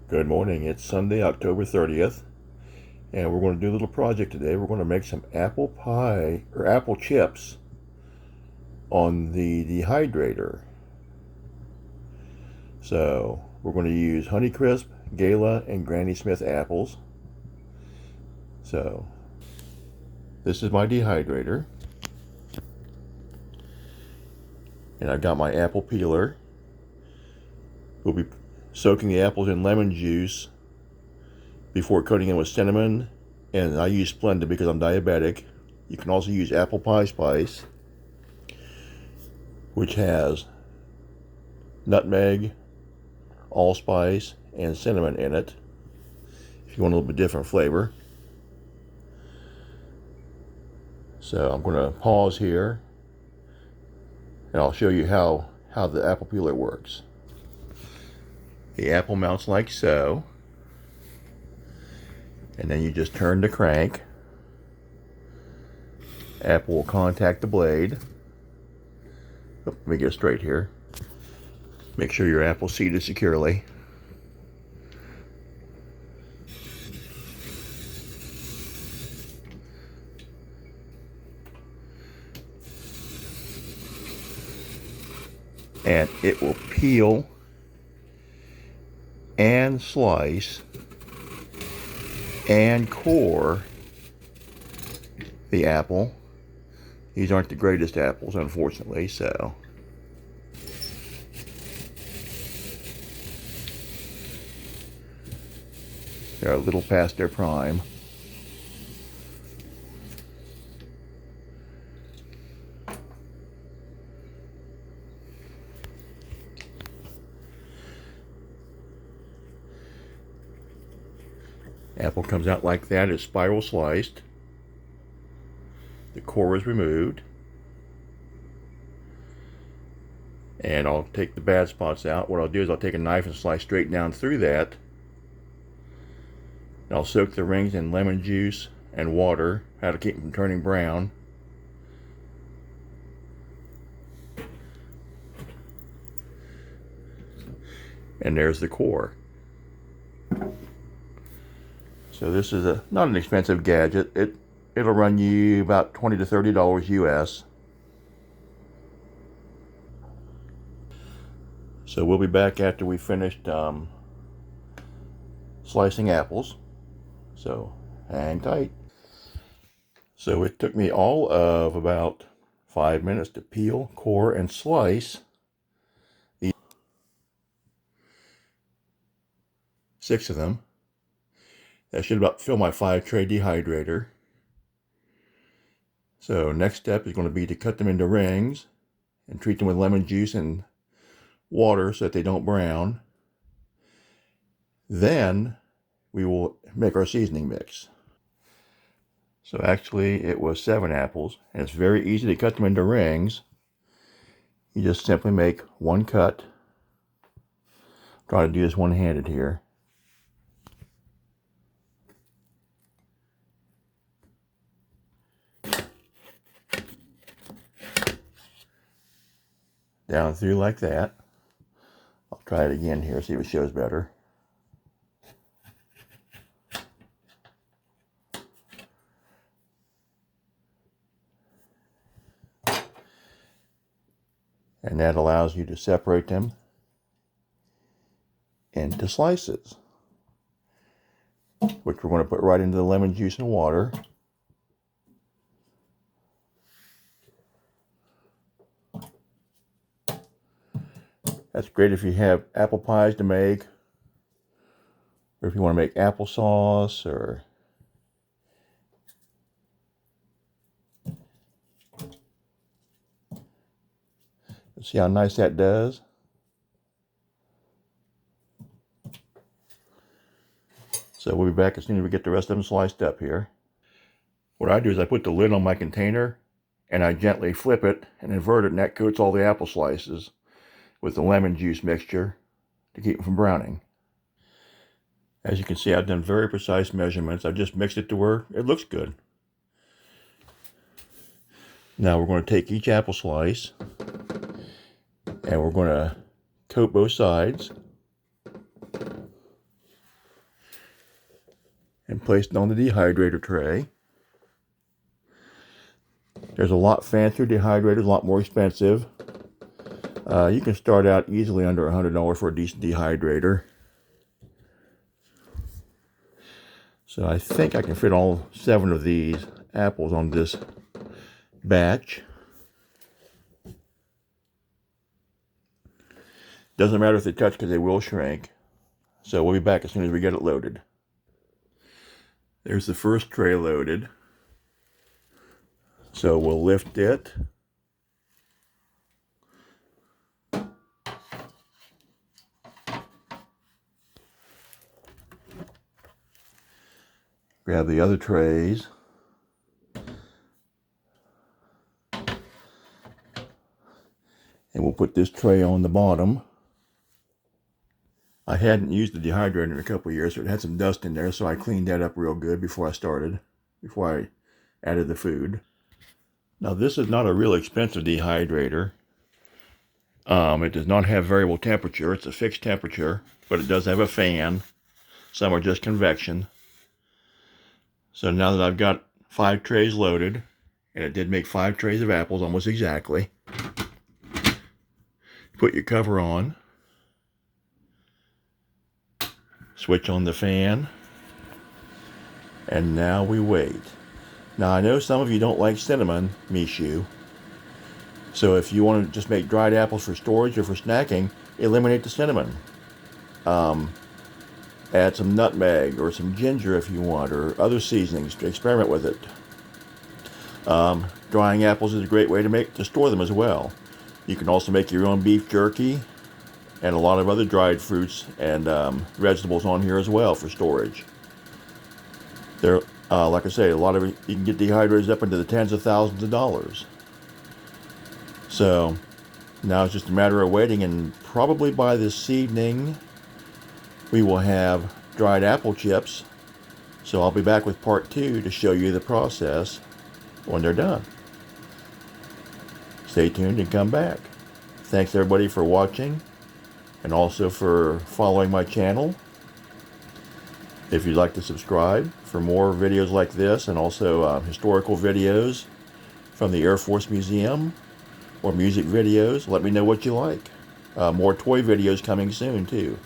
Good morning. It's Sunday, October 30th, and we're going to do a little project today. We're going to make some apple pie or apple chips on the dehydrator. So we're going to use Honeycrisp, Gala, and Granny Smith apples. So this is my dehydrator, and I've got my apple peeler. We'll be soaking the apples in lemon juice before coating them with cinnamon, and I use Splenda because I'm diabetic. You can also use apple pie spice, which has nutmeg, allspice, and cinnamon in it, if you want a little bit different flavor. So I'm going to pause here, and I'll show you how the apple peeler works. The apple mounts like so, and then you just turn the crank. Apple will contact the blade. Oh, let me get it straight here. Make sure your apple's seated securely. And it will peel and slice and core the apple. These aren't the greatest apples, unfortunately, so they're a little past their prime. Apple comes out like that. It's spiral sliced. The core is removed. And I'll take the bad spots out. What I'll do is I'll take a knife and slice straight down through that. And I'll soak the rings in lemon juice and water, how to keep them from turning brown. And there's the core. So this is not an expensive gadget. It'll run you about $20 to $30 US. So we'll be back after we finished slicing apples. So hang tight. So it took me all of about 5 minutes to peel, core, and slice the 6 of them. That should about fill my 5-tray dehydrator. So next step is going to be to cut them into rings and treat them with lemon juice and water so that they don't brown. Then we will make our seasoning mix. So actually it was 7 apples, and it's very easy to cut them into rings. You just simply make one cut. Try to do this one-handed here. Down through like that. I'll try it again here, see if it shows better. And that allows you to separate them into slices, which we're going to put right into the lemon juice and water. That's great if you have apple pies to make, or if you want to make applesauce, or see how nice that does. So we'll be back as soon as we get the rest of them sliced up here. What I do is I put the lid on my container and I gently flip it and invert it, and that coats all the apple slices with the lemon juice mixture to keep them from browning. As you can see, I've done very precise measurements. I've just mixed it to where it looks good. Now we're going to take each apple slice and we're going to coat both sides. and placed it on the dehydrator tray. There's a lot fancier dehydrators, a lot more expensive. You can start out easily under $100 for a decent dehydrator. So I think I can fit all 7 of these apples on this batch. Doesn't matter if they touch because they will shrink. So we'll be back as soon as we get it loaded. There's the first tray loaded. So we'll lift it. Grab the other trays. And we'll put this tray on the bottom. I hadn't used the dehydrator in a couple of years, so it had some dust in there, so I cleaned that up real good before I added the food. Now this is not a real expensive dehydrator. It does not have variable temperature. It's a fixed temperature, but it does have a fan. Some are just convection. So now that I've got 5 trays loaded, and it did make 5 trays of apples almost exactly, put your cover on, switch on the fan, and now we wait. Now I know some of you don't like cinnamon mishu, so if you want to just make dried apples for storage or for snacking, eliminate the cinnamon. Add some nutmeg or some ginger if you want, or other seasonings to experiment with it. Drying apples is a great way to store them as well. You can also make your own beef jerky and a lot of other dried fruits and vegetables on here as well for storage. There, like I say, a lot of it, you can get dehydrators up into the tens of thousands of dollars. So now it's just a matter of waiting, and probably by this evening we will have dried apple chips. So I'll be back with part 2 to show you the process when they're done. Stay tuned and come back. Thanks everybody for watching, and also for following my channel. If you'd like to subscribe for more videos like this, and also historical videos from the Air Force Museum, or music videos, let me know what you like. More toy videos coming soon too.